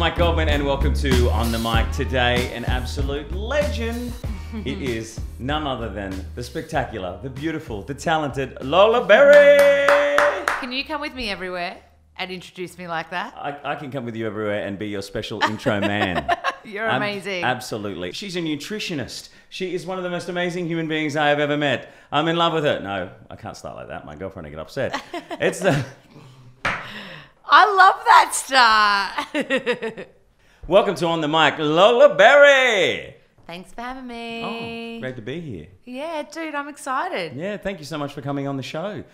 Mike Goldman and welcome to On The Mic. Today, an absolute legend. It is none other than the spectacular, the beautiful, the talented Lola Berry. Can you come with me everywhere and introduce me like that? I can come with you everywhere and be your special intro man. You're amazing. Absolutely. She's a nutritionist. She is one of the most amazing human beings I have ever met. I'm in love with her. No, I can't start like that. My girlfriend will get upset. It's the... I love that start. Welcome to On The Mic, Lola Berry. Thanks for having me. Oh, great to be here. Yeah, dude, I'm excited. Yeah, thank you so much for coming on the show.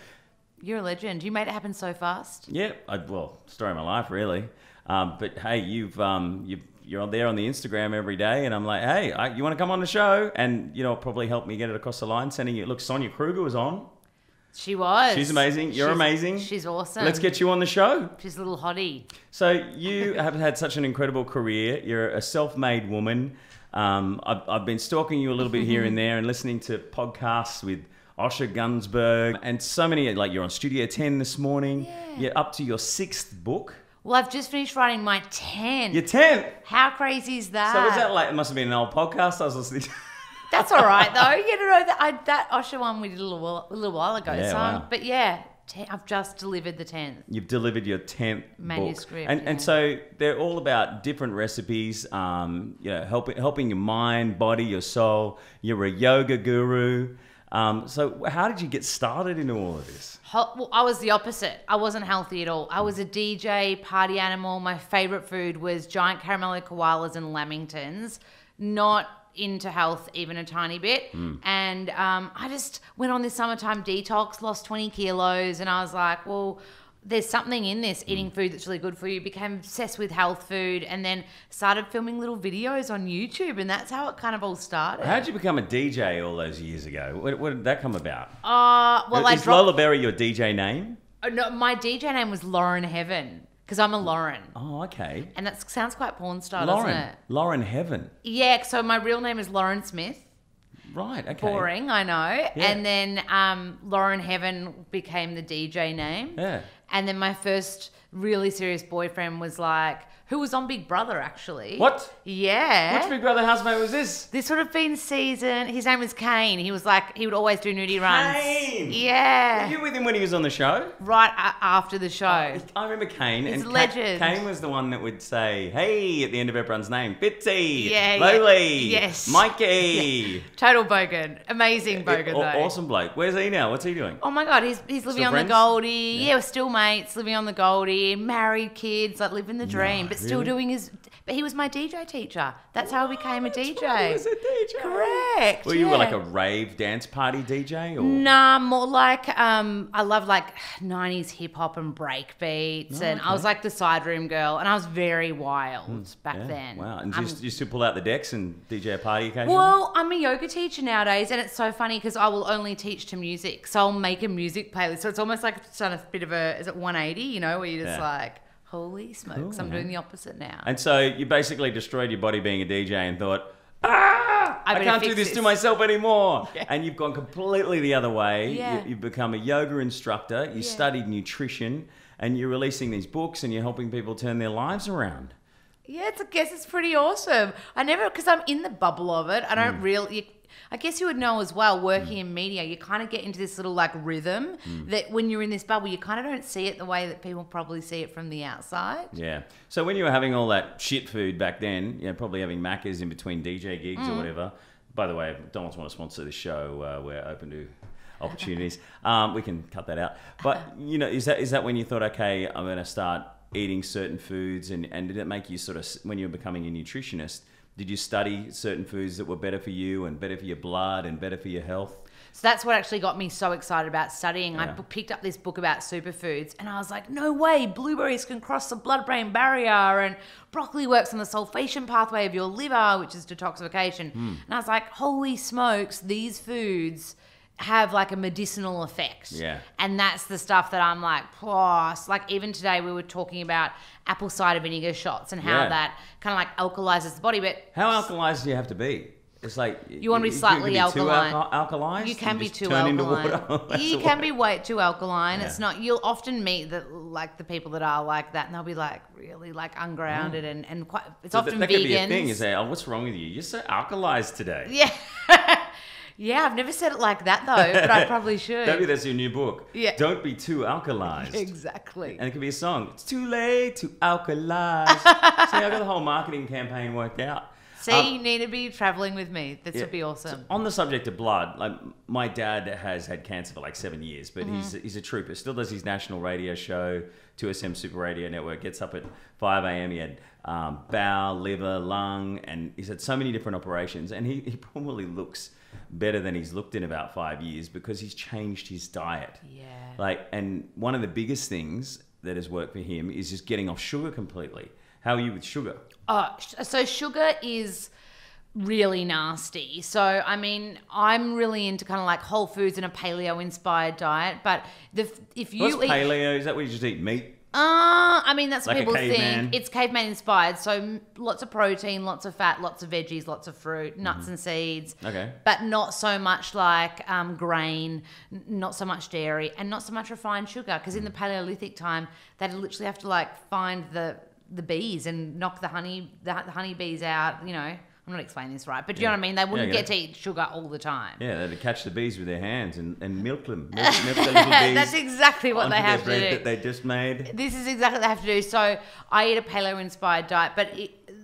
You're a legend. You made it happen so fast. Yeah, well, story of my life, really. But hey, you're there on the Instagram every day, and I'm like, hey, you want to come on the show? And you know, probably helped me get it across the line. Sending you. Look, Sonia Kruger was on. She was. She's amazing. You're amazing. She's awesome. Let's get you on the show. She's a little hottie. So you have had such an incredible career. You're a self-made woman. I've been stalking you a little bit here and there and listening to podcasts with Osher Gunsberg and so many, like you're on Studio 10 this morning. Yeah. You're up to your 6th book. Well, I've just finished writing my 10th. Your 10th? How crazy is that? So was that like, it must have been an old podcast I was listening to. That's all right, though. You know, that Osher one we did a little while ago. Yeah, so, wow. But yeah, I've just delivered the 10th. You've delivered your 10th manuscript. Book. And so they're all about different recipes, you know, helping your mind, body, your soul. You're a yoga guru. So how did you get started into all of this? Well, I was the opposite. I wasn't healthy at all. I was a DJ, party animal. My favorite food was giant caramello koalas and lamingtons. Not into health even a tiny bit. And I just went on this summertime detox, lost 20 kilos, and I was like, well, there's something in this, eating food that's really good for you. Became obsessed with health food and then started filming little videos on YouTube, and that's how it kind of all started. How did you become a DJ all those years ago? What did that come about? Well, Is Lola Berry your DJ name? No, my DJ name was Lauren Heaven. Because I'm a Lauren. Oh, okay. And that sounds quite porn star, Lauren. doesn't it? Lauren Heaven. Yeah, so my real name is Lauren Smith. Right, okay. Boring, I know. Yeah. And then Lauren Heaven became the DJ name. Yeah. And then my first really serious boyfriend was like, who was on Big Brother, actually. What? Yeah. Which Big Brother housemate was this? This would have been his name was Kane. He was like, he would always do nudie runs. Kane! Yeah. Were you with him when he was on the show? Right after the show. I remember Kane. He's and a legend. Kane was the one that would say, hey, at the end of everyone's name. Bitsy. Yeah, Loli. yes. Mikey. Yeah. Total bogan. Amazing bogan, though. Awesome bloke. Where's he now? What's he doing? Oh my God, he's living Still on friends? the Goldie. Yeah, we're still mates, living on the Goldie, married, kids, like living the dream, but still really? doing his. But he was my DJ teacher. That's how I became a DJ. He was a DJ. Correct. Well, you were like a rave dance party DJ, or Nah, more like I love like 90s hip hop and break beats, and I was like the side room girl, and I was very wild back then. Wow. And you still pull out the decks and DJ a party occasionally? Well, I'm a yoga teacher nowadays, and it's so funny because I will only teach to music. So I'll make a music playlist. So it's almost like it's done a bit of a, is it 180, you know, where you're just like, holy smokes, I'm doing the opposite now. And so you basically destroyed your body being a DJ and thought, I can't do this to myself anymore. Yeah. And you've gone completely the other way. Yeah. You've become a yoga instructor. You studied nutrition, and you're releasing these books, and you're helping people turn their lives around. Yeah, I guess it's pretty awesome. Because I'm in the bubble of it. I don't really, I guess you would know as well, working in media, you kind of get into this little like rhythm that when you're in this bubble, you kind of don't see it the way that people probably see it from the outside. Yeah. So when you were having all that shit food back then, you know, probably having Maccas in between DJ gigs or whatever. By the way, if McDonald's want to sponsor this show, we're open to opportunities. We can cut that out. But, you know, is that when you thought, okay, I'm going to start eating certain foods, and did it make you sort of, when you were becoming a nutritionist, did you study certain foods that were better for you and better for your blood and better for your health? So that's what actually got me so excited about studying. Yeah. I picked up this book about superfoods, and I was like, no way, blueberries can cross the blood-brain barrier, and broccoli works on the sulfation pathway of your liver, which is detoxification. And I was like, holy smokes, these foods have like a medicinal effect. Yeah. And that's the stuff that I'm like, plus, like even today we were talking about apple cider vinegar shots and how that kind of like alkalizes the body. But how alkalized do you have to be? It's like You want to be slightly alkaline. Too alkaline. You can be just too turn into alkaline. water. You can be way too alkaline. Yeah. It's not. You'll often meet the people that are like that, and they'll be like really like ungrounded and quite. It's often that vegans. could be a thing. Is that what's wrong with you? You're so alkalized today. Yeah. Yeah, I've never said it like that though, but I probably should. Maybe that's your new book. Yeah. Don't be too alkalized. Exactly. And it could be a song. It's too late to alkalize. See, I got the whole marketing campaign worked out. See, you need to be traveling with me. This would be awesome. So on the subject of blood, like my dad has had cancer for like 7 years, but he's a trooper. Still does his national radio show, 2SM Super Radio Network. Gets up at 5 a.m. He had bowel, liver, lung, and he's had so many different operations. And he probably looks better than he's looked in about 5 years because he's changed his diet. Yeah. And one of the biggest things that has worked for him is just getting off sugar completely. How are you with sugar? Oh, so sugar is really nasty. So, I mean, I'm really into kind of like whole foods and a paleo-inspired diet. But if you What's paleo? Is that where you just eat meat? I mean, that's what Like a people caveman? think. It's caveman inspired. So lots of protein, lots of fat, lots of veggies, lots of fruit, nuts and seeds. Okay. But not so much like grain, not so much dairy, and not so much refined sugar. Because in the Paleolithic time, they'd literally have to like find the bees and knock the honey bees out. You know, I'm not explaining this right, but do you know what I mean? They wouldn't get to eat sugar all the time. Yeah, they'd catch the bees with their hands and milk them. Milk the little bees. That's exactly what they onto have to their bread do. that they just made. This is exactly what they have to do. So I eat a paleo-inspired diet, but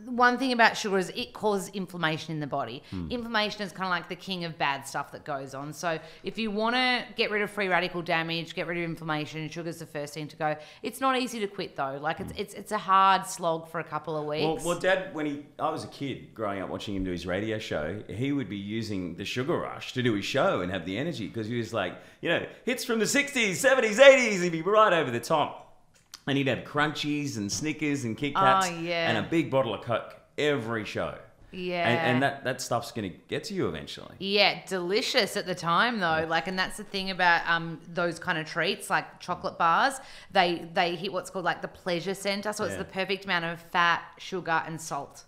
one thing about sugar is it causes inflammation in the body. Inflammation is kind of like the king of bad stuff that goes on. So if you want to get rid of free radical damage, get rid of inflammation, sugar's the first thing to go. It's not easy to quit though. Like it's a hard slog for a couple of weeks. Well, Dad, I was a kid growing up watching him do his radio show, he would be using the sugar rush to do his show and have the energy because he was like, hits from the 60s, 70s, 80s, he'd be right over the top. And he'd have Crunchies and Snickers and Kit Kats and a big bottle of Coke every show. Yeah. And that stuff's going to get to you eventually. Yeah, delicious at the time though. Like, and that's the thing about those kind of treats, like chocolate bars. They hit what's called like the pleasure center. So it's the perfect amount of fat, sugar, and salt.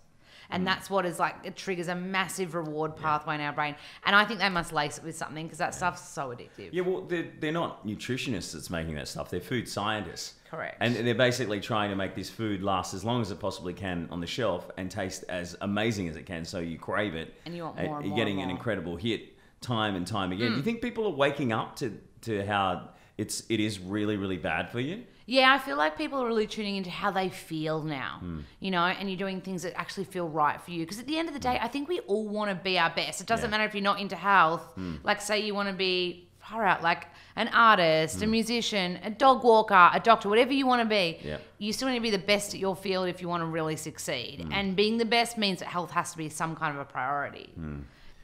And that's what is like, it triggers a massive reward pathway in our brain. And I think they must lace it with something because that stuff's so addictive. Yeah, well, they're not nutritionists that's making that stuff. They're food scientists. Correct. And they're basically trying to make this food last as long as it possibly can on the shelf and taste as amazing as it can so you crave it. And you want more and more. You're getting and more. an incredible hit time and time again. Do you think people are waking up to how it is really, really bad for you? Yeah, I feel like people are really tuning into how they feel now, and you're doing things that actually feel right for you. Because at the end of the day, I think we all want to be our best. It doesn't matter if you're not into health. Like, say you want to be far out, like an artist, a musician, a dog walker, a doctor, whatever you want to be. Yeah. You still need to be the best at your field if you want to really succeed. And being the best means that health has to be some kind of a priority.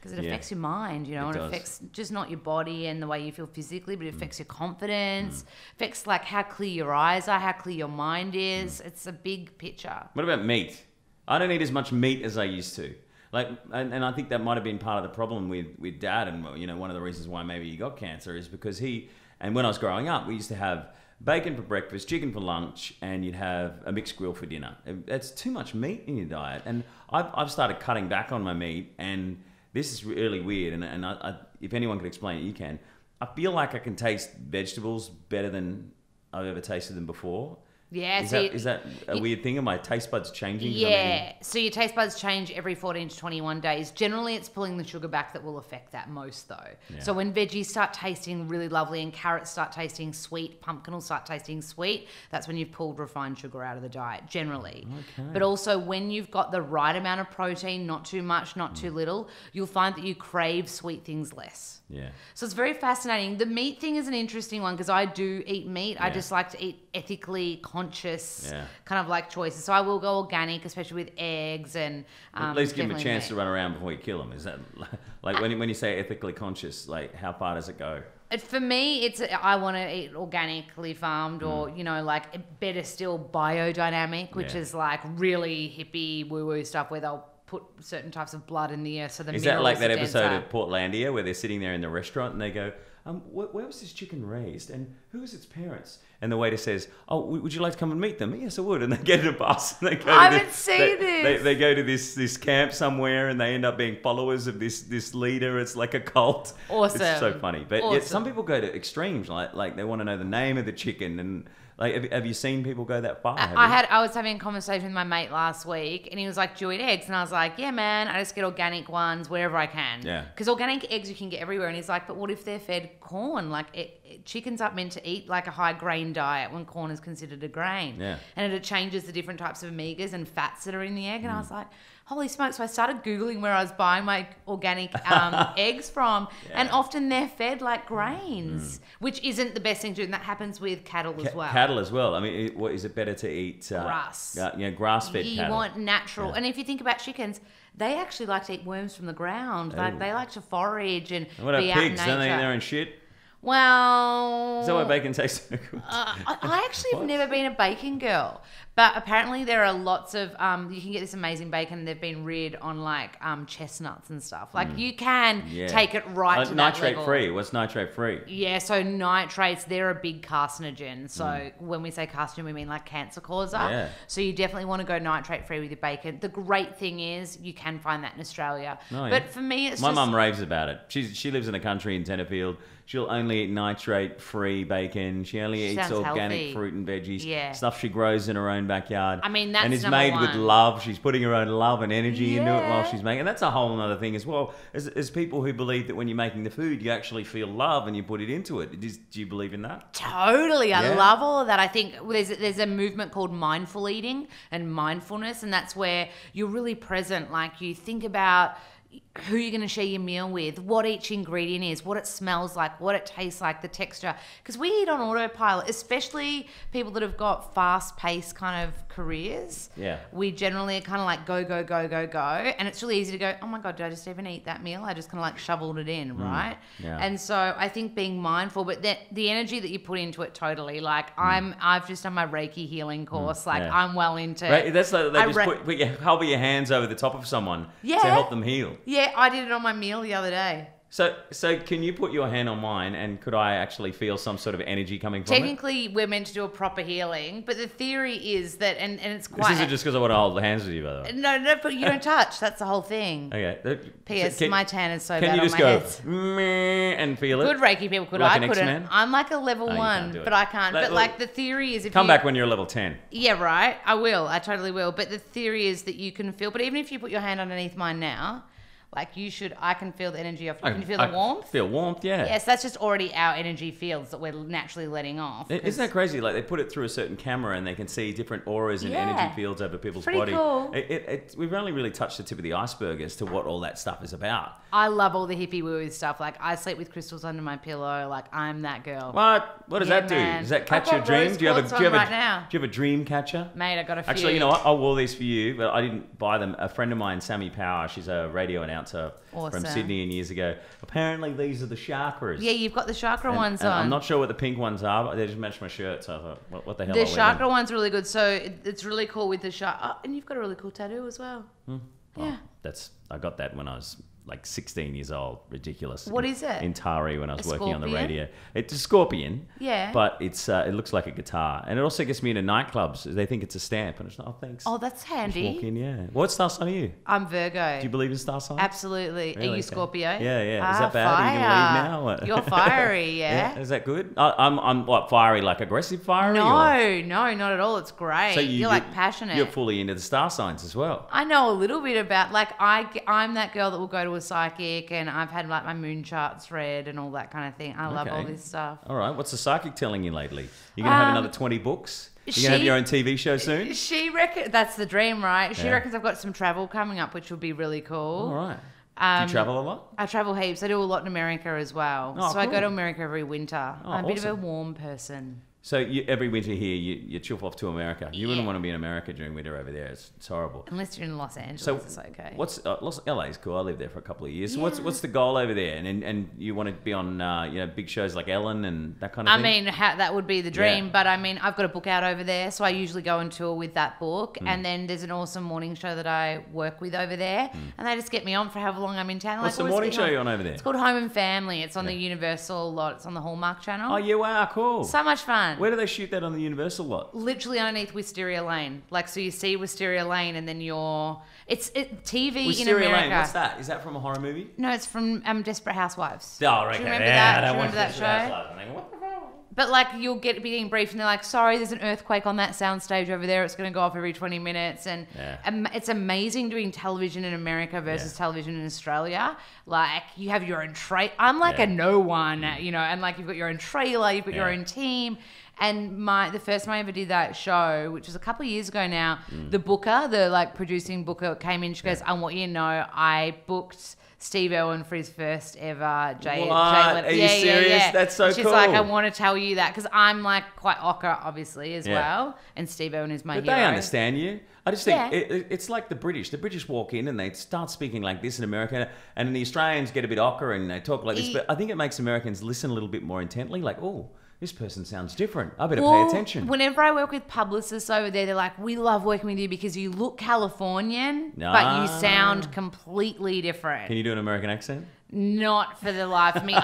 Because it affects your mind, and it affects just not your body and the way you feel physically, but it affects your confidence, affects like how clear your eyes are, how clear your mind is. It's a big picture. What about meat? I don't eat as much meat as I used to. Like, and I think that might have been part of the problem with Dad, and one of the reasons why maybe he got cancer is because and when I was growing up, we used to have bacon for breakfast, chicken for lunch, and you'd have a mixed grill for dinner. That's too much meat in your diet, and I've started cutting back on my meat, and this is really weird, and I, if anyone could explain it, you can. I feel like I can taste vegetables better than I've ever tasted them before. Yeah, Is that a weird thing? Are my taste buds changing? Yeah, so your taste buds change every 14 to 21 days. Generally, it's pulling the sugar back that will affect that most, though. Yeah. So when veggies start tasting really lovely and carrots start tasting sweet, pumpkin will start tasting sweet, that's when you've pulled refined sugar out of the diet, generally. Okay. But also, when you've got the right amount of protein, not too much, not too little, you'll find that you crave sweet things less. Yeah. So it's very fascinating. The meat thing is an interesting one because I do eat meat. Yeah. I just like to eat ethically conscious kind of like choices. So I will go organic, especially with eggs and at least give them a chance to run around before you kill them. Is that like when you say ethically conscious, like how far does it go? For me, it's I want to eat organically farmed or, like better still biodynamic, which is like really hippie woo-woo stuff where they'll put certain types of blood in the earth so the Is minerals that like that are episode denser. of Portlandia where they're sitting there in the restaurant and they go, where was this chicken raised and who was its parents? And the waiter says, oh, would you like to come and meet them? Yes, I would. And they get in a bus and they go I haven't seen this. They go to this camp somewhere and they end up being followers of this leader. It's like a cult. Awesome. It's so funny. But Awesome. yet some people go to extremes, like they want to know the name of the chicken. And like, have you seen people go that far? I was having a conversation with my mate last week, and he was like, "Do you eat eggs?" And I was like, "Yeah, man, I just get organic ones wherever I can." Yeah. Because organic eggs you can get everywhere. And he's like, "But what if they're fed corn? Like, chickens aren't meant to eat like a high grain diet when corn is considered a grain." Yeah. And it changes the different types of omegas and fats that are in the egg. And I was like, holy smokes. So I started Googling where I was buying my organic eggs from. Yeah. And often they're fed like grains, which isn't the best thing to do. And that happens with cattle as well. Cattle as well. I mean, what is it better to eat? Grass. Grass-fed You cattle. want natural. Yeah. And if you think about chickens, they actually like to eat worms from the ground. Like, Ooh. they like to forage and What about be out in pigs? nature. Don't they eat their own shit? Well, Is that why bacon tastes so good? I actually have What? never been a bacon girl, but apparently there are lots of you can get this amazing bacon. They've been reared on like chestnuts and stuff. Like you can take it right to that level. Nitrate free. What's nitrate free? Yeah, so nitrates, they're a big carcinogen. So when we say carcinogen, we mean like cancer causer. Yeah. So you definitely want to go nitrate free with your bacon. The great thing is you can find that in Australia. Oh, yeah. But for me, it's My just... mum raves about it. She lives in the country in Tenterfield. She'll only eat nitrate-free bacon. She only eats sounds organic healthy. fruit and veggies. Yeah. Stuff she grows in her own backyard. I mean, that's and it's number made with one. love. She's putting her own love and energy into it while Yeah. she's making. And that's a whole other thing as well. As people who believe that when you're making the food, you actually feel love and you put it into it. Do you believe in that? Totally. I Yeah. love all of that. I think there's a movement called mindful eating and mindfulness, and that's where you're really present. Like, you think about who you're going to share your meal with, what each ingredient is, what it smells like, what it tastes like, the texture. Because we eat on autopilot, especially people that have got fast-paced kind of careers. Yeah. We generally are kind of like go, go, go, go, go. And it's really easy to go, oh my God, did I just even eat that meal? I just kind of like shoveled it in, right? Yeah. And so I think being mindful, but the energy that you put into it, totally. Like I've just done my Reiki healing course. Like yeah. I'm well into Right, that's like they I just re- hover your hands over the top of someone Yeah. to help them heal. Yeah, I did it on my meal the other day. So can you put your hand on mine and could I actually feel some sort of energy coming from it? Technically, we're meant to do a proper healing, but the theory is that, and it's quite... This isn't just because I want to hold hands with you, by the way. No, but you don't touch. That's the whole thing. Okay. P.S. my tan is so Can bad you on just my go head. meh and feel it? Good Reiki people could. Like I an couldn't. X-Man? I'm like a level you 1, can't do it. but I can't. Let- But like the theory is if Come you... back when you're level 10. Yeah, right. I will. I totally will. But the theory is that you can feel... But even if you put your hand underneath mine now... Like I can feel the energy off you. Can you feel the warmth? Feel warmth, yeah. Yes, that's just already our energy fields that we're naturally letting off. Isn't that crazy? Like they put it through a certain camera and they can see different auras and Yeah. energy fields over people's Pretty body. cool. We've only really touched the tip of the iceberg as to what all that stuff is about. I love all the hippie woo stuff. Like I sleep with crystals under my pillow. Like I'm that girl. What does Yeah, that do? man. Does that I've catch your got dreams? rose Do you have quartz on right now. Do you have a dream catcher? Mate, I got a few. Actually, you know what? I wore these for you, but I didn't buy them. A friend of mine, Sammy Power, she's a radio announcer from Awesome. Sydney and years ago. Apparently, these are the chakras. Yeah, you've got the chakra And- ones and on. I'm not sure what the pink ones are, but they just match my shirt, so I thought, what the hell The are we chakra one's really good. So it's really cool with the chakra. Oh, and you've got a really cool tattoo as well. Yeah. I got that when I was like 16 years old. Ridiculous. What is it? In Tari when I was A working on the scorpion? radio. It's a scorpion. Yeah. But it looks like a guitar. And it also gets me into nightclubs. They think it's a stamp. And it's not, oh, thanks. Oh, that's Just handy. walk in, yeah. What star sign are you? I'm Virgo. Do you believe in star signs? Absolutely. Are Really? you Okay. Scorpio? Yeah. Is that bad? Are you Fire. going to leave now? You're fiery, yeah? Is that good? I'm what, fiery, like aggressive fiery? No, or? not at all. It's great. So You're like passionate. You're fully into the star signs as well. I know a little bit about, like, I'm that girl that will go to a psychic, and I've had like my moon charts read and all that kind of thing. I love all Okay. this stuff. All right. What's the psychic telling you lately? You're going to have another 20 books? You're going to have she- your own TV show soon? She reckons that's the dream, right? She Yeah. reckons I've got some travel coming up, which will be really cool. All right. Do you travel a lot? I travel heaps. I do a lot in America as well. Oh, so I go cool. to America every winter. Oh, I'm a bit of a awesome. warm person. So every winter here, you chuff off to America. You wouldn't want to be in America during winter over there. It's horrible. Unless you're in Los Angeles, it's okay. What's LA's cool. I lived there for a couple of years. So what's the goal over there? And you want to be on big shows like Ellen and that kind of thing? I mean, that would be the dream. But I mean, I've got a book out over there, so I usually go on tour with that book. And then there's an awesome morning show that I work with over there, and they just get me on for however long I'm in town. What's the morning show you're on over there? It's called Home and Family. It's on the Universal lot. It's on the Hallmark Channel. Oh yeah, wow, cool. So much fun. Where do they shoot that on the Universal lot? Literally underneath Wisteria Lane. Like, so you see Wisteria Lane, and then it's TV Wisteria in America. Lane, what's that? Is that from a horror movie? No, it's from Desperate Housewives. Oh, right. Do you remember that? Do you remember that show? What the hell? But like, you'll be getting briefed, and they're like, "Sorry, there's an earthquake on that soundstage over there. It's going to go off every 20 minutes." And it's amazing doing television in America versus television in Australia. Like, you have your own I'm like a no one, and like you've got your own trailer, you've got your own team. And the first time I ever did that show, which was a couple of years ago now, the booker, the producing booker, came in. She goes, "I want you to know, I booked Steve Irwin for his first ever Jay. Are you serious? Yeah. That's so She's cool. like, I want to tell you that because I'm like quite ochre, obviously, as well. And Steve Irwin is my hero. But they understand you. I just think it's like the British. The British walk in and they start speaking like this in America, and the Australians get a bit ochre and they talk like this. But I think it makes Americans listen a little bit more intently. Like, oh, this person sounds different. I better pay attention. Whenever I work with publicists over there, they're like, we love working with you because you look Californian, but you sound completely different. Can you do an American accent? Not for the life of me.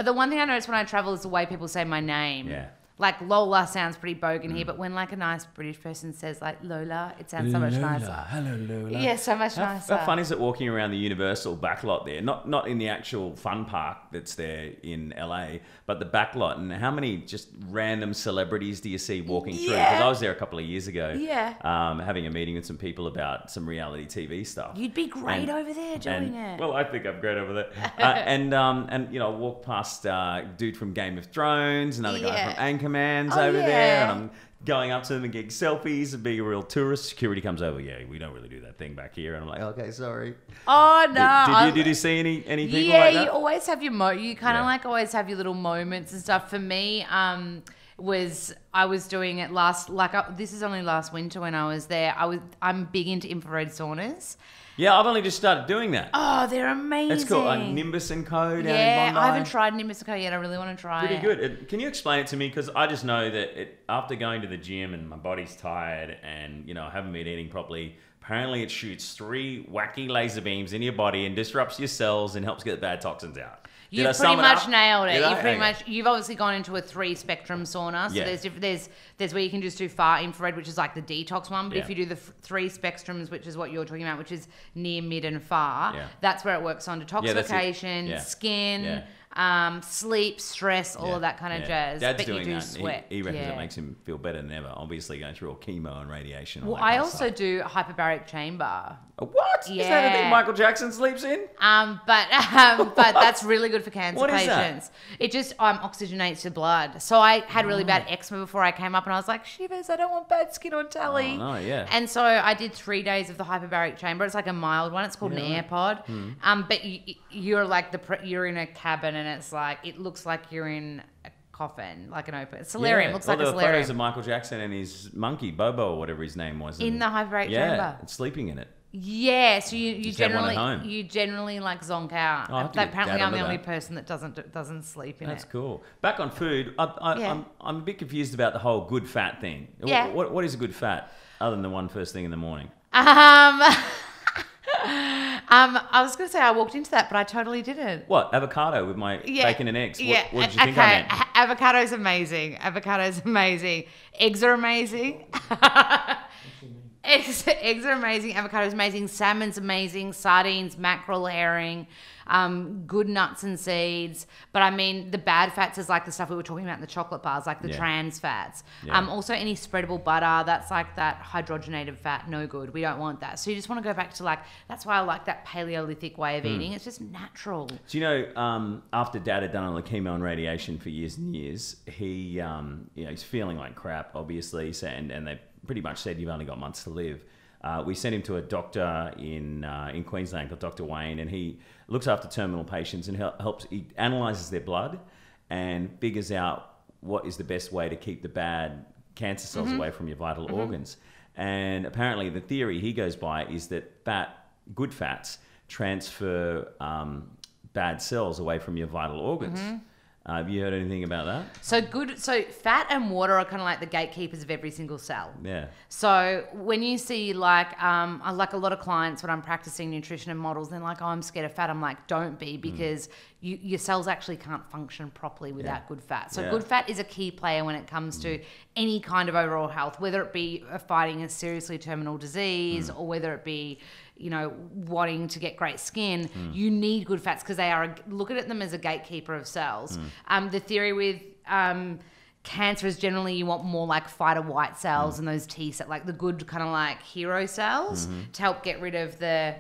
The one thing I notice when I travel is the way people say my name. Yeah. Like Lola sounds pretty bogan here, but when like a nice British person says like Lola, it sounds so much nicer. Hello, Lola. Yeah, so much nicer. How fun is it walking around the Universal backlot there? Not in the actual fun park that's there in LA, but the backlot. And how many just random celebrities do you see walking through? Because I was there a couple of years ago. Yeah. Having a meeting with some people about some reality TV stuff. You'd be great over there doing it. Well, I think I'm great over there. And I walk past a dude from Game of Thrones, another guy from Anchorman's over there, and I'm going up to them and getting selfies and being a real tourist. Security comes over, we don't really do that thing back here, and I'm like, okay, sorry. Oh no! Did you see any people like that? Yeah, you always have you kind of like always have your little moments and stuff. For me, I was doing it this is only last winter when I was there. I'm big into infrared saunas. Yeah, I've only just started doing that. Oh, they're amazing. It's cool. Nimbus & Co. down in Bondi. I haven't tried Nimbus & Co. yet. I really want to try it. Pretty good. Can you explain it to me? Because I just know that after going to the gym and my body's tired and, I haven't been eating properly, apparently it shoots 3 wacky laser beams in your body and disrupts your cells and helps get the bad toxins out. You've pretty much nailed it. You've obviously gone into a 3-spectrum sauna. So there's where you can just do far infrared, which is like the detox one. But if you do the 3 spectrums, which is what you're talking about, which is near, mid, and far, that's where it works on detoxification, skin, sleep, stress, all of that kind of jazz. Dad's but doing you do that. sweat. He reckons it makes him feel better than ever. Obviously going through all chemo and radiation. Well, I also do hyperbaric chamber. What? Yeah. Is that a thing Michael Jackson sleeps in? But that's really good for cancer what patients. It just oxygenates the blood. So I had really bad eczema before I came up, and I was like, shivers, I don't want bad skin on telly. Oh, no, yeah. And so I did 3 days of the hyperbaric chamber. It's like a mild one. It's called an AirPod. But you're like you're in a cabin, and it's like it looks like you're in a coffin, like an open solarium. Looks like a solarium. Photos of Michael Jackson and his monkey Bobo or whatever his name was in the hyperbaric chamber. And sleeping in it. Yeah, so you generally like zonk out. Apparently, I'm the only person that doesn't sleep in it. That's cool. Back on food, I'm a bit confused about the whole good fat thing. Yeah. What is a good fat other than the one first thing in the morning? I was going to say I walked into that, but I totally didn't. What? Avocado with my bacon and eggs? Yeah. What did you think I meant? Avocado's amazing. Eggs are amazing. Eggs are amazing. Avocado's amazing. Salmon's amazing. Sardines, mackerel, herring, good nuts and seeds. But I mean, the bad fats is like the stuff we were talking about in the chocolate bars, like the trans fats. Also, any spreadable butter, that's like that hydrogenated fat, no good. We don't want that. So you just want to go back to that's why I like that Paleolithic way of eating. It's just natural. So, after Dad had done all the chemo and radiation for years and years, he, he's feeling like crap, obviously, and they pretty much said you've only got months to live. We sent him to a doctor in Queensland called Dr. Wayne, and he looks after terminal patients and he analyzes their blood and figures out what is the best way to keep the bad cancer cells away from your vital organs. And apparently the theory he goes by is that good fats transfer bad cells away from your vital organs. Have you heard anything about that? So fat and water are kind of like the gatekeepers of every single cell. Yeah. So when you see like a lot of clients when I'm practicing nutrition and models, they're like, oh, I'm scared of fat. I'm like, don't be, because your cells actually can't function properly without good fat. So good fat is a key player when it comes to any kind of overall health, whether it be fighting a seriously terminal disease or whether it be, you know, wanting to get great skin. You need good fats because they are, look at them as a gatekeeper of cells. The theory with cancer is generally you want more like fighter white cells and those T cells, like the good kind of like hero cells to help get rid of the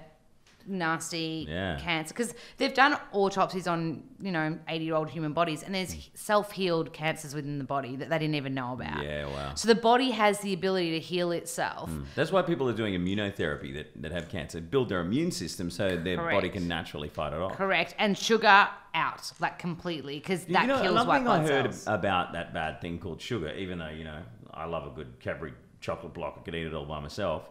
nasty cancer, because they've done autopsies on 80-year-old human bodies, and there's self-healed cancers within the body that they didn't even know about. So the body has the ability to heal itself. That's why people are doing immunotherapy that have cancer, build their immune system so their body can naturally fight it off. Correct. And sugar out, like completely, because that kills white blood cells. Another thing I heard about that bad thing called sugar, even though I love a good Cadbury chocolate block, I could eat it all by myself.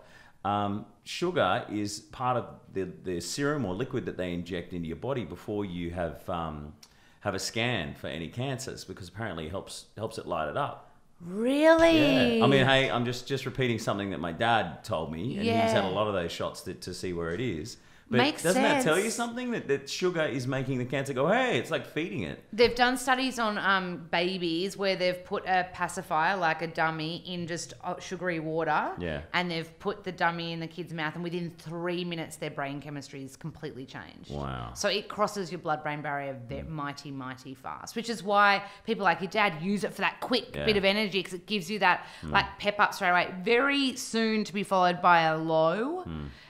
Sugar is part of the serum or liquid that they inject into your body before you have a scan for any cancers, because apparently it helps it light it up. Really? Yeah. I mean, hey, I'm just repeating something that my dad told me, and he's had a lot of those shots to see where it is. But doesn't that tell you something that sugar is making the cancer go, hey, it's like feeding it? They've done studies on babies where they've put a pacifier, like a dummy, in just sugary water. Yeah. And they've put the dummy in the kid's mouth, and within 3 minutes, their brain chemistry is completely changed. Wow. So it crosses your blood-brain barrier mighty, mighty fast, which is why people like your dad use it for that quick bit of energy, because it gives you that like pep up straight away. Very soon to be followed by a low.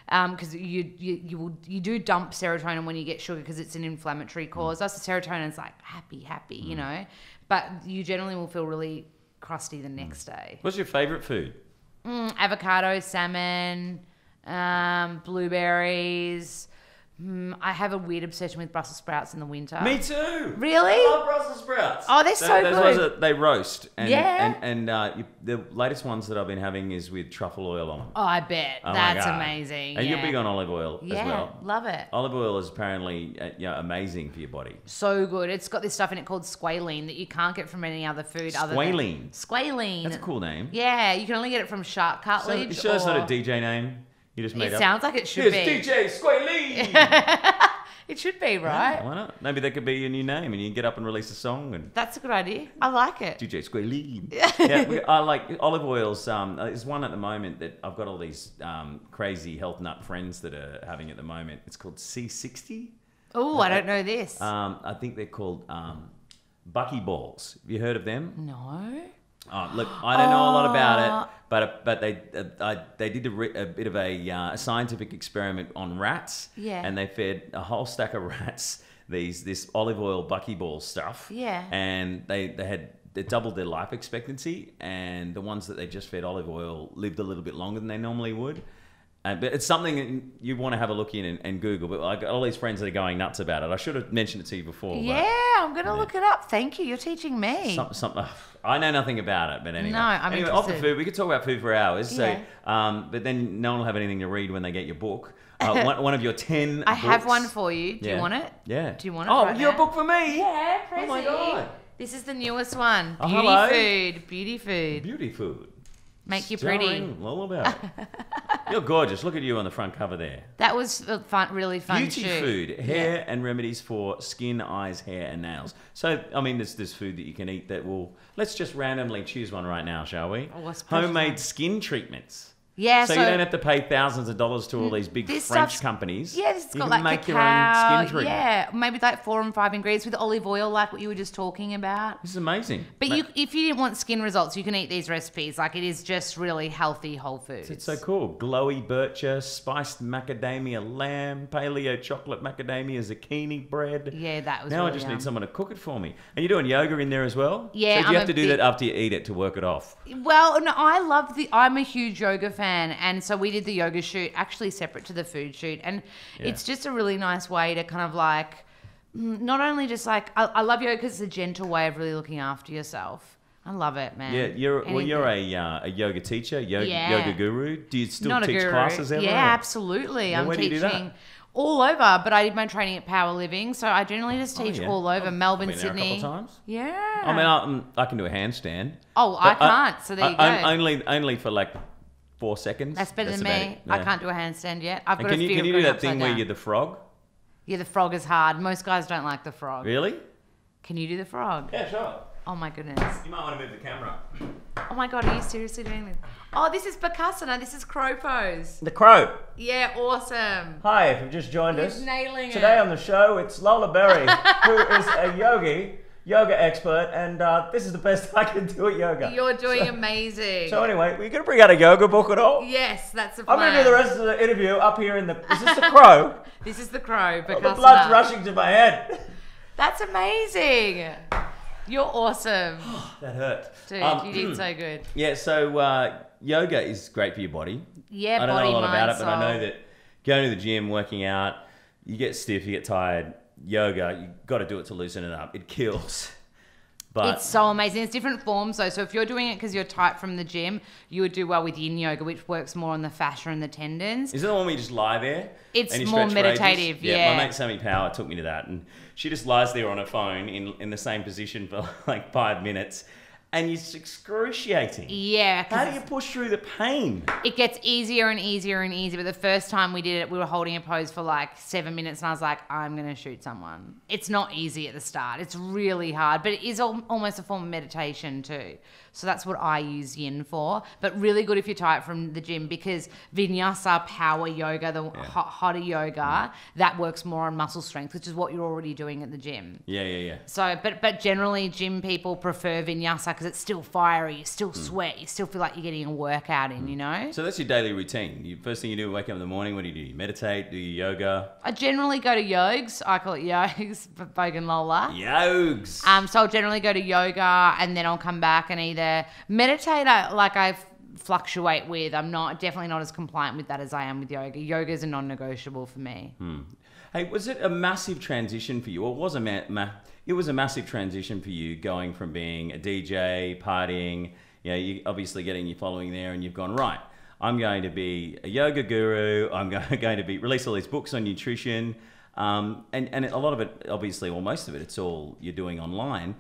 Because you do dump serotonin when you get sugar, because it's an inflammatory cause. That's the serotonin's like happy, but you generally will feel really crusty the next day. What's your favourite food? Avocado, salmon, blueberries. I have a weird obsession with Brussels sprouts in the winter. Me too. Really? I love Brussels sprouts. Oh, they're so good. Those ones they roast. And the latest ones that I've been having is with truffle oil on them. Oh, I bet. That's amazing. And you're big on olive oil as well. Yeah, love it. Olive oil is apparently amazing for your body. So good. It's got this stuff in it called squalene that you can't get from any other food. Squalene? Squalene. That's a cool name. Yeah, you can only get it from shark cartilage. So, sure it's not a DJ name? You just made it up? It sounds like it should be. Here's DJ Squalene! It should be, right? Yeah, why not? Maybe that could be your new name, and you can get up and release a song. And that's a good idea. I like it. DJ Squalene. I like olive oils. There's one at the moment that I've got all these crazy health nut friends that are having at the moment. It's called C60. Oh, I don't know this. I think they're called Bucky Balls. Have you heard of them? No. Oh, look, I don't know a lot about it, but they did a bit of a scientific experiment on rats, and they fed a whole stack of rats this olive oil buckyball stuff, and they doubled their life expectancy, and the ones that they just fed olive oil lived a little bit longer than they normally would. But it's something you want to have a look in and Google. But I got all these friends that are going nuts about it. I should have mentioned it to you before. Yeah, I'm going to look it up. Thank you. You're teaching me. I know nothing about it, but anyway. No, I'm interested. Off the food, we could talk about food for hours. Yeah. So, but then no one will have anything to read when they get your book. One of your 10 books. I have one for you. Do you want it? Yeah. Do you want it? Oh, right your now? book for me? Yeah, Prezi. Oh my God. This is the newest one. Oh, hello. Beauty food. Beauty food. Make you pretty. Lola Berry. You're gorgeous. Look at you on the front cover there. That was a really fun Beauty shoot. food, hair and remedies for skin, eyes, hair and nails. So, I mean, there's food that you can eat that will... Let's just randomly choose one right now, shall we? Homemade skin treatments. Yeah, so you don't have to pay thousands of dollars to all these big French companies. Yeah, it's got like make cacao, your own skin treatment. Yeah, maybe like 4 and 5 ingredients with olive oil, like what you were just talking about. This is amazing. But if you didn't want skin results, you can eat these recipes. Like, it is just really healthy whole foods. It's so cool. Glowy bircher, spiced macadamia lamb, paleo chocolate macadamia zucchini bread. Yeah, that was now really I just need someone to cook it for me. And you're doing yoga in there as well? Yeah, so do you have to do that after you eat it to work it off? Well, no, I'm a huge yoga fan, and so we did the yoga shoot actually separate to the food shoot, and it's just a really nice way to kind of like not only just like I love yoga because it's a gentle way of really looking after yourself. I love it, man. Yeah, you're a yoga teacher, yoga guru. Do you still Not a teach guru. classes ever? Yeah, absolutely. Yeah, I'm where do you do teaching that? all over, but I did my training at Power Living, so I generally just teach all over Melbourne, Been there Sydney. a couple of times. Yeah. I mean, I can do a handstand. Oh, I can't. So there you go. Only for like 4 seconds. That's better than me. Yeah. I can't do a handstand yet. I've got Can a fear you of do going that thing upside where down. you're the frog? Yeah, the frog is hard. Most guys don't like the frog. Really? Can you do the frog? Yeah, sure. Oh my goodness. You might want to move the camera. Oh my god, are you seriously doing this? Oh, this is Bakasana. This is crow pose. The Crow. Yeah, awesome. Hi, if you've just joined He's us. nailing it. Today on the show, it's Lola Berry, who is a yoga expert, and this is the best I can do at yoga. You're doing amazing. So anyway, were you going to bring out a yoga book at all? Yes, that's the I'm plan. going to do the rest of the interview up here in the... Is this the Crow? This is the crow, Oh, Bakasana. the blood's rushing to my head. That's amazing. You're awesome. That hurt. Dude, you did so good. Yeah, so yoga is great for your body. Yeah, I don't body, know a lot mind, about it, but I know soul. that going to the gym, working out, you get stiff, you get tired. Yoga, you got to do it to loosen it up. It kills. But It's so amazing. It's different forms though. So if you're doing it because you're tight from the gym, you would do well with yin yoga, which works more on the fascia and the tendons. is it the one where you just lie there? It's and you more stretch for ages? meditative, yeah. My mate Sammy Power took me to that, and she just lies there on her phone in the same position for like 5 minutes, and it's excruciating. Yeah. 'cause How do you push through the pain? it gets easier and easier and easier. But the first time we did it, we were holding a pose for like 7 minutes, and I was like, I'm going to shoot someone. It's not easy at the start. It's really hard, but it is almost a form of meditation too. So that's what I use yin for. But really good if you're tired from the gym, because vinyasa, power yoga, the hotter yoga, that works more on muscle strength, which is what you're already doing at the gym. Yeah. So, but generally, gym people prefer vinyasa because it's still fiery, you still sweat, you still feel like you're getting a workout in, you know? So that's your daily routine. First thing you do, wake up in the morning, what do? You meditate, do your yoga? I generally go to yogs. I call it yogs, Vogue and Lola. Yogs! So I'll generally go to yoga and then I'll come back and either meditate, I fluctuate with. I'm definitely not as compliant with that as I am with yoga. Yoga is a non-negotiable for me. Hey, was it a massive transition for you? Or was it was a massive transition for you going from being a DJ, partying, you obviously getting your following there, and you've gone, right, I'm going to be a yoga guru, I'm going to release all these books on nutrition, and a lot of it, obviously, or most of it, it's all you're doing online.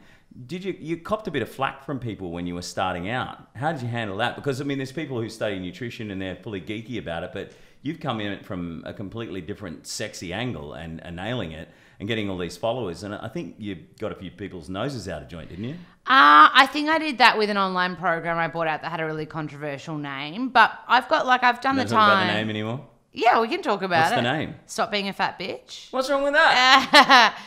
Did you copped a bit of flack from people when you were starting out? How did you handle that? Because, I mean, there's people who study nutrition and they're fully geeky about it, but you've come in from a completely different sexy angle and nailing it and getting all these followers. And I think you got a few people's noses out of joint, didn't you? I think I did that with an online program I bought out that had a really controversial name, but I've done the Don't time. talk about the name anymore? Yeah, we can talk about What's it. the name? Stop being a fat bitch. What's wrong with that?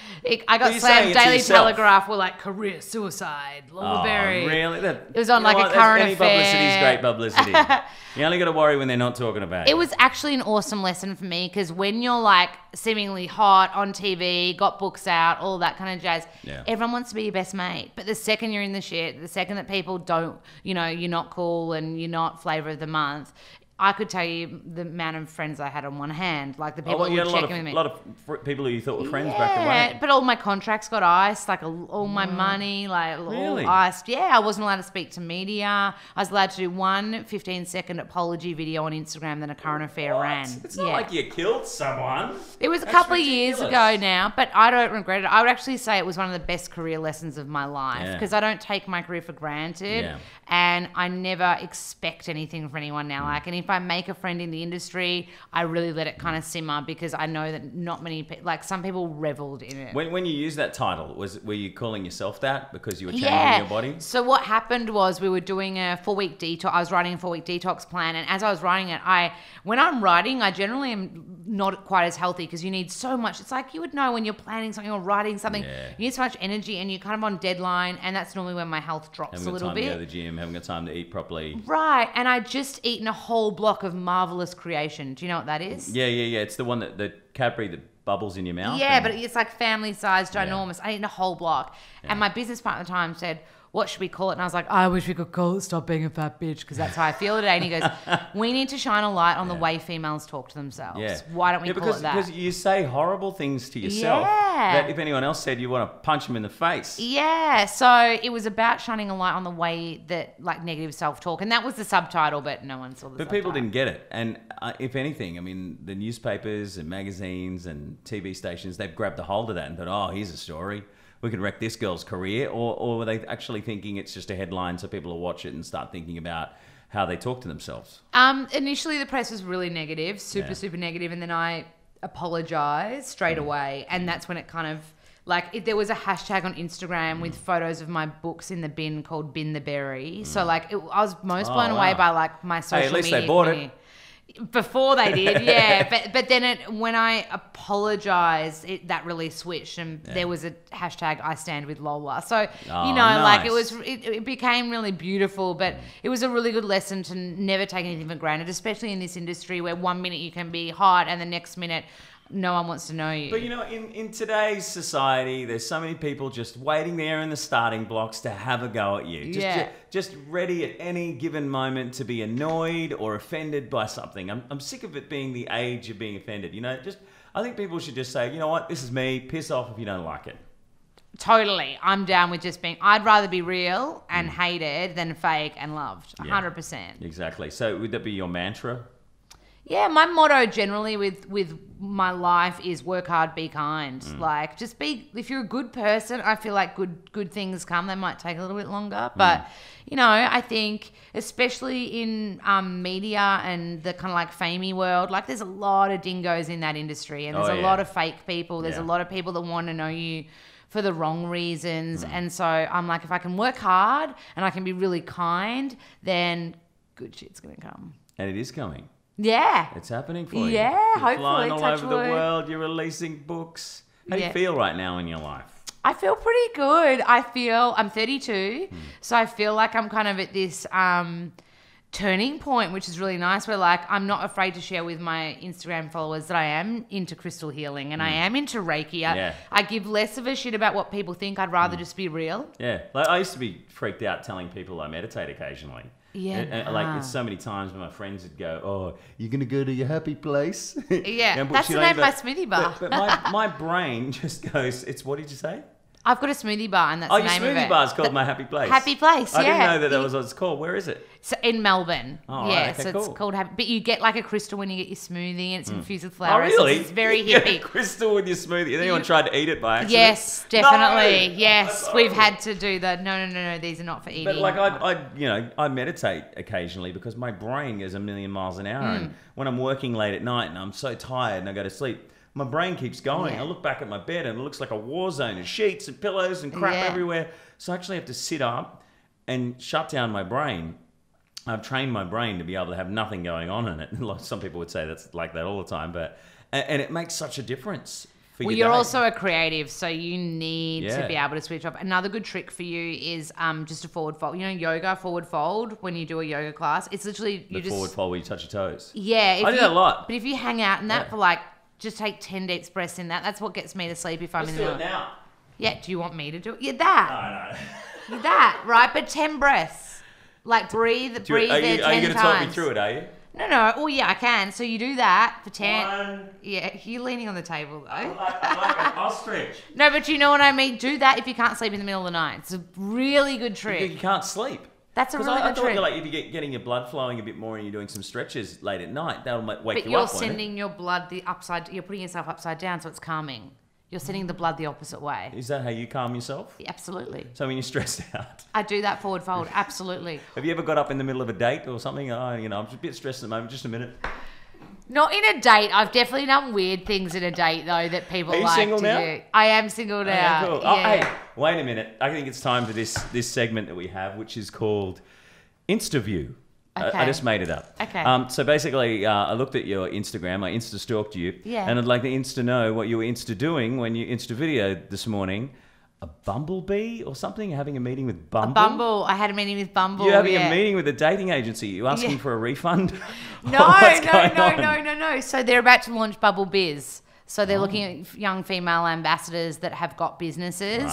I got you're saying slammed. it to Daily yourself. Telegraph were like, career suicide, Lola Berry. Really? It was on like a current Any affair. publicity is great publicity. You only got to worry when they're not talking about it. It was actually an awesome lesson for me because when you're like seemingly hot on TV, got books out, all that kind of jazz, everyone wants to be your best mate. But the second you're in the shit, the second that people don't, you're not cool and you're not flavor of the month, I could tell you the amount of friends I had on one hand, like the people who were checking with me. A lot of people who you thought were friends back away. But all my contracts got iced, like all my money, like Really? all iced. Yeah, I wasn't allowed to speak to media. I was allowed to do one 15-second apology video on Instagram that a current affair ran. It's not like you killed someone. It was a That's couple of years ridiculous. ago now, but I don't regret it. I would actually say it was one of the best career lessons of my life because I don't take my career for granted and I never expect anything from anyone now. And if I make a friend in the industry, I really let it kind of simmer because I know that not many people, like some people reveled in it. When you used that title, were you calling yourself that because you were changing your body? So what happened was we were doing a 4-week detox. I was writing a 4-week detox plan, and as I was writing it, when I'm writing, I generally am not quite as healthy because you need so much. It's like you would know when you're planning something or writing something, you need so much energy, and you're kind of on deadline, and that's normally when my health drops a little bit. Haven't got time to go to the gym, haven't got time to eat properly. Right, and I'd just eaten a whole block of Marvelous Creation. Do you know what that is? Yeah. It's the one the Cadbury that bubbles in your mouth. Yeah, but it's like family size, ginormous. I eaten a whole block. And my business partner at the time said, what should we call it? And I was like, I wish we could call it Stop Being a Fat Bitch, because that's how I feel today. And he goes, we need to shine a light on the way females talk to themselves. Yeah. Why don't we call it that? Because you say horrible things to yourself that if anyone else said, you want to punch them in the face. Yeah. So it was about shining a light on the way that, like, negative self-talk. And that was the subtitle, but no one saw the subtitle. But people didn't get it. And if anything, I mean, the newspapers and magazines and TV stations, they've grabbed a hold of that and thought, oh, here's a story. We could wreck this girl's career. Or were they actually thinking it's just a headline so people will watch it and start thinking about how they talk to themselves? Initially, the press was really negative, super negative. And then I apologized straight away. And that's when it kind of, like, there was a hashtag on Instagram with photos of my books in the bin called Bin the Berry. So, like, I was most blown away by, like, my social media. At least they bought it. Before they did, yeah. but then when I apologized, that really switched, and there was a hashtag I stand with Lola. So, like it became really beautiful, but it was a really good lesson to never take anything for granted, especially in this industry where 1 minute you can be hot and the next minute no one wants to know you. But, in today's society, there's so many people just waiting there in the starting blocks to have a go at you. Just ready at any given moment to be annoyed or offended by something. I'm sick of it being the age of being offended. I think people should just say, you know what, this is me, piss off if you don't like it. Totally. I'm down with just being, I'd rather be real and hated than fake and loved. 100%. Exactly. So would that be your mantra? Yeah, my motto generally with my life is work hard, be kind. Like, just be, if you're a good person, I feel like good things come. They might take a little bit longer. But, I think especially in media and the kind of like famey world, like there's a lot of dingoes in that industry, and there's a lot of fake people. There's a lot of people that want to know you for the wrong reasons. And so I'm like, if I can work hard and I can be really kind, then good shit's going to come. And it is coming. Yeah. It's happening for you. Yeah, You're hopefully. flying all over the wood. world. You're releasing books. How do you feel right now in your life? I feel pretty good. I'm 32, so I feel like I'm kind of at this turning point, which is really nice, where, like, I'm not afraid to share with my Instagram followers that I am into crystal healing and I am into Reiki. I give less of a shit about what people think. I'd rather just be real. Yeah. Like, I used to be freaked out telling people I meditate occasionally. Yeah. And like, it's so many times when my friends would go, oh, you're going to go to your happy place? Yeah, that's the name of my smoothie bar. But my brain just goes, what did you say? I've got a smoothie bar, and that's the name of it. Your smoothie bar is called My Happy Place. Happy Place, I didn't know that was what it's called. Where is it? So in Melbourne. Oh, yeah, right, okay, so cool. it's called Happy. But you get like a crystal when you get your smoothie, and it's infused with flowers. Oh, really? It's very You get hippie. a crystal with your smoothie. Has anyone tried to eat it by accident? Yes, definitely. No! Yes, we've had to do the no. These are not for eating. But like I meditate occasionally because my brain goes a million miles an hour, and when I'm working late at night and I'm so tired and I go to sleep, my brain keeps going. Yeah. I look back at my bed and it looks like a war zone, and sheets and pillows and crap everywhere. So I actually have to sit up and shut down my brain. I've trained my brain to be able to have nothing going on in it. Like some people would say that's like that all the time, but and it makes such a difference. Well, you're also a creative, so you need to be able to switch off. Another good trick for you is just a forward fold. Yoga forward fold when you do a yoga class. It's literally the forward fold where you touch your toes. Yeah, I do that a lot. But if you hang out in that for like, just take 10 deep breaths in that. That's what gets me to sleep if I'm Let's in do the. it now. Yeah, do you want me to do it? Yeah, that. No. That, right? But 10 breaths. Like breathe there 10 times. Are you going to talk me through it, are you? No. Oh, yeah, I can. So you do that for 10. 1. Yeah, you're leaning on the table, though. I'm like an ostrich. No, but you know what I mean? Do that if you can't sleep in the middle of the night. It's a really good trick. You can't sleep. That's a really I good thought trick. like if you're getting your blood flowing a bit more and you're doing some stretches late at night, that'll wake but you you're up. sending your blood you're putting yourself upside down, so it's calming. You're sending the blood the opposite way. Is that how you calm yourself? Yeah, absolutely. So when you're stressed out? I do that forward fold, absolutely. Have you ever got up in the middle of a date or something? I'm just a bit stressed at the moment, just a minute. Not in a date. I've definitely done weird things in a date, though, that people Are you like single to now? do. I am single now. Yeah, cool. Yeah. Oh, hey, wait a minute. I think it's time for this segment that we have, which is called InstaView. Okay. I just made it up. Okay. So basically, I looked at your Instagram. I Insta-stalked you. Yeah. And I'd like to Insta-know what you were Insta-doing when you Insta-videoed this morning. A bumblebee or something? Having a meeting with Bumble? Bumble. I had a meeting with Bumble. You're having a meeting with a dating agency. You asking for a refund? No. So they're about to launch Bubble Biz. So they're looking at young female ambassadors that have got businesses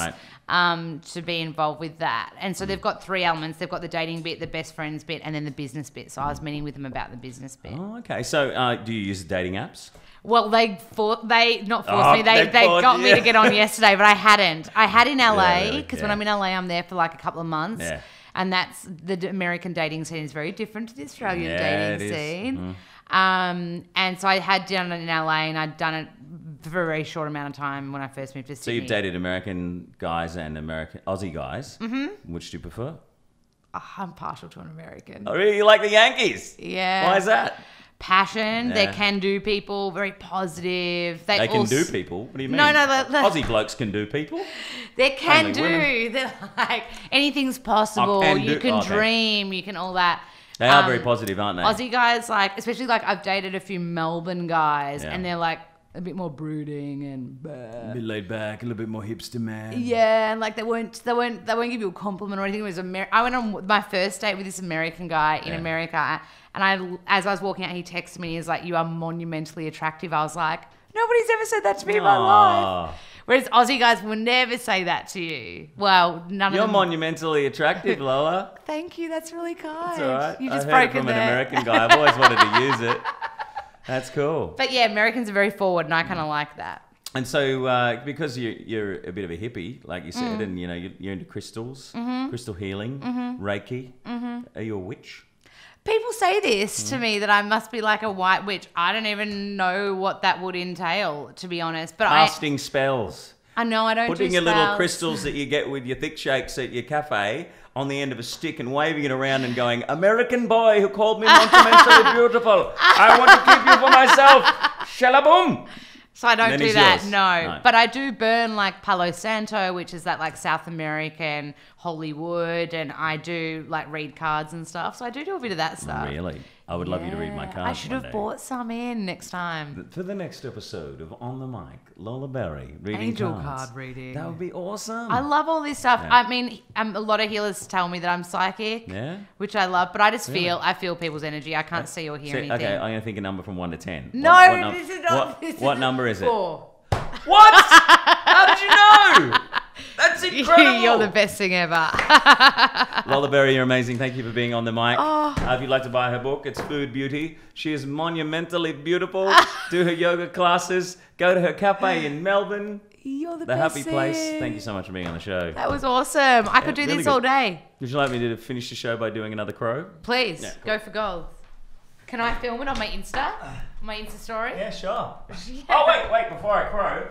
to be involved with that. And so they've got 3 elements. They've got the dating bit, the best friends bit, and then the business bit. So I was meeting with them about the business bit. Oh, okay. So do you use dating apps? Well, they got me to get on yesterday, but I hadn't. I had in LA because when I'm in LA, I'm there for like a couple of months. Yeah. And that's the American dating scene is very different to the Australian dating scene. And so I had done it in LA, and I'd done it for a very short amount of time when I first moved to Sydney. So you've dated American guys and Aussie guys. Mm-hmm. Which do you prefer? Oh, I'm partial to an American. Oh, really? You like the Yankees? Yeah. Why is that? Passion. Yeah. They're can-do people, very positive. They can do people? What do you mean? No, Aussie blokes can do people? They can do. They're like, anything's possible. You can dream. You can all that. They are very positive, aren't they? Aussie guys, like, especially like I've dated a few Melbourne guys, and they're like a bit more brooding and a bit laid back, a little bit more hipster, man. Yeah, and like they won't give you a compliment or anything. It was I went on my first date with this American guy in America, and as I was walking out, he texted me. He was like, "You are monumentally attractive." I was like, "Nobody's ever said that to me in my life." Whereas Aussie guys will never say that to you. Well, none of them. You're monumentally attractive, Lola. Thank you. That's really kind. That's all right. You just I heard it from an American guy. I've always wanted to use it. That's cool. But yeah, Americans are very forward, and I kind of like that. And so, because you're a bit of a hippie, like you said, and you know you're into crystals, crystal healing, Reiki. Are you a witch? People say this to me, that I must be like a white witch. I don't even know what that would entail, to be honest. But casting spells. I know I don't. Putting do your spells. little crystals that you get with your thick shakes at your cafe on the end of a stick and waving it around and going, "American boy who called me monumentally beautiful. I want to keep you for myself. Shalaboom." So I don't do that, no. But I do burn like Palo Santo, which is that like South American holy wood, and I do like read cards and stuff. So I do a bit of that stuff. Really? I would love you to read my cards. I should have bought some in next time. For the next episode of On the Mic, Lola Berry reading Angel cards. card reading. That would be awesome. I love all this stuff. Yeah. I mean, a lot of healers tell me that I'm psychic, which I love, but I just I feel people's energy. I can't see or hear anything. Okay, I'm going to think a number from 1 to 10. No, this is not. What number is it? 4. What? How did you know? That's incredible. You're the best thing ever. Lola Berry, you're amazing. Thank you for being on the mic. If you'd like to buy her book, it's Food Beauty. She is monumentally beautiful. Do her yoga classes. Go to her cafe in Melbourne. You're the best happy thing. Place. Thank you so much for being on the show. That was awesome. I could do really this all day. Would you like me to finish the show by doing another crow? Please. Yeah, cool. Go for gold. Can I film it on my Insta? My Insta story? Yeah, sure. Oh, wait. Before I crow,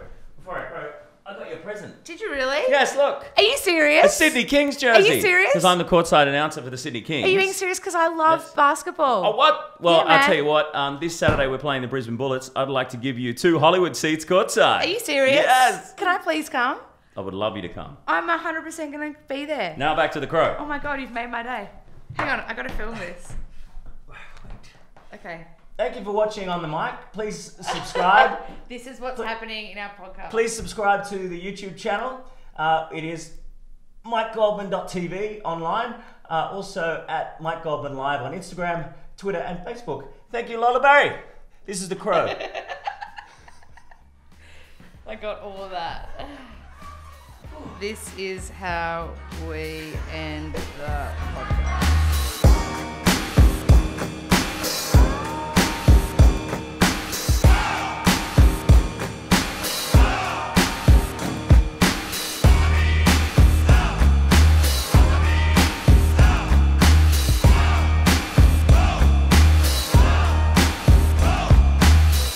I got your present. Did you really? Yes, look. Are you serious? A Sydney Kings jersey. Are you serious? Because I'm the courtside announcer for the Sydney Kings. Are you being serious? Because I love basketball. Oh, what? Well, yeah, I'll tell you what. This Saturday we're playing the Brisbane Bullets. I'd like to give you 2 Hollywood seats courtside. Are you serious? Yes. Can I please come? I would love you to come. I'm 100% going to be there. Now back to the crow. Oh my God, you've made my day. Hang on, I got to film this. Okay. Thank you for watching On the Mic. Please subscribe. This is what's happening in our podcast. Please subscribe to the YouTube channel. It is MikeGoldman.tv online. Also at Mike Goldman Live on Instagram, Twitter, and Facebook. Thank you, Lola Berry. This is the crow. I got all of that. This is how we end the podcast.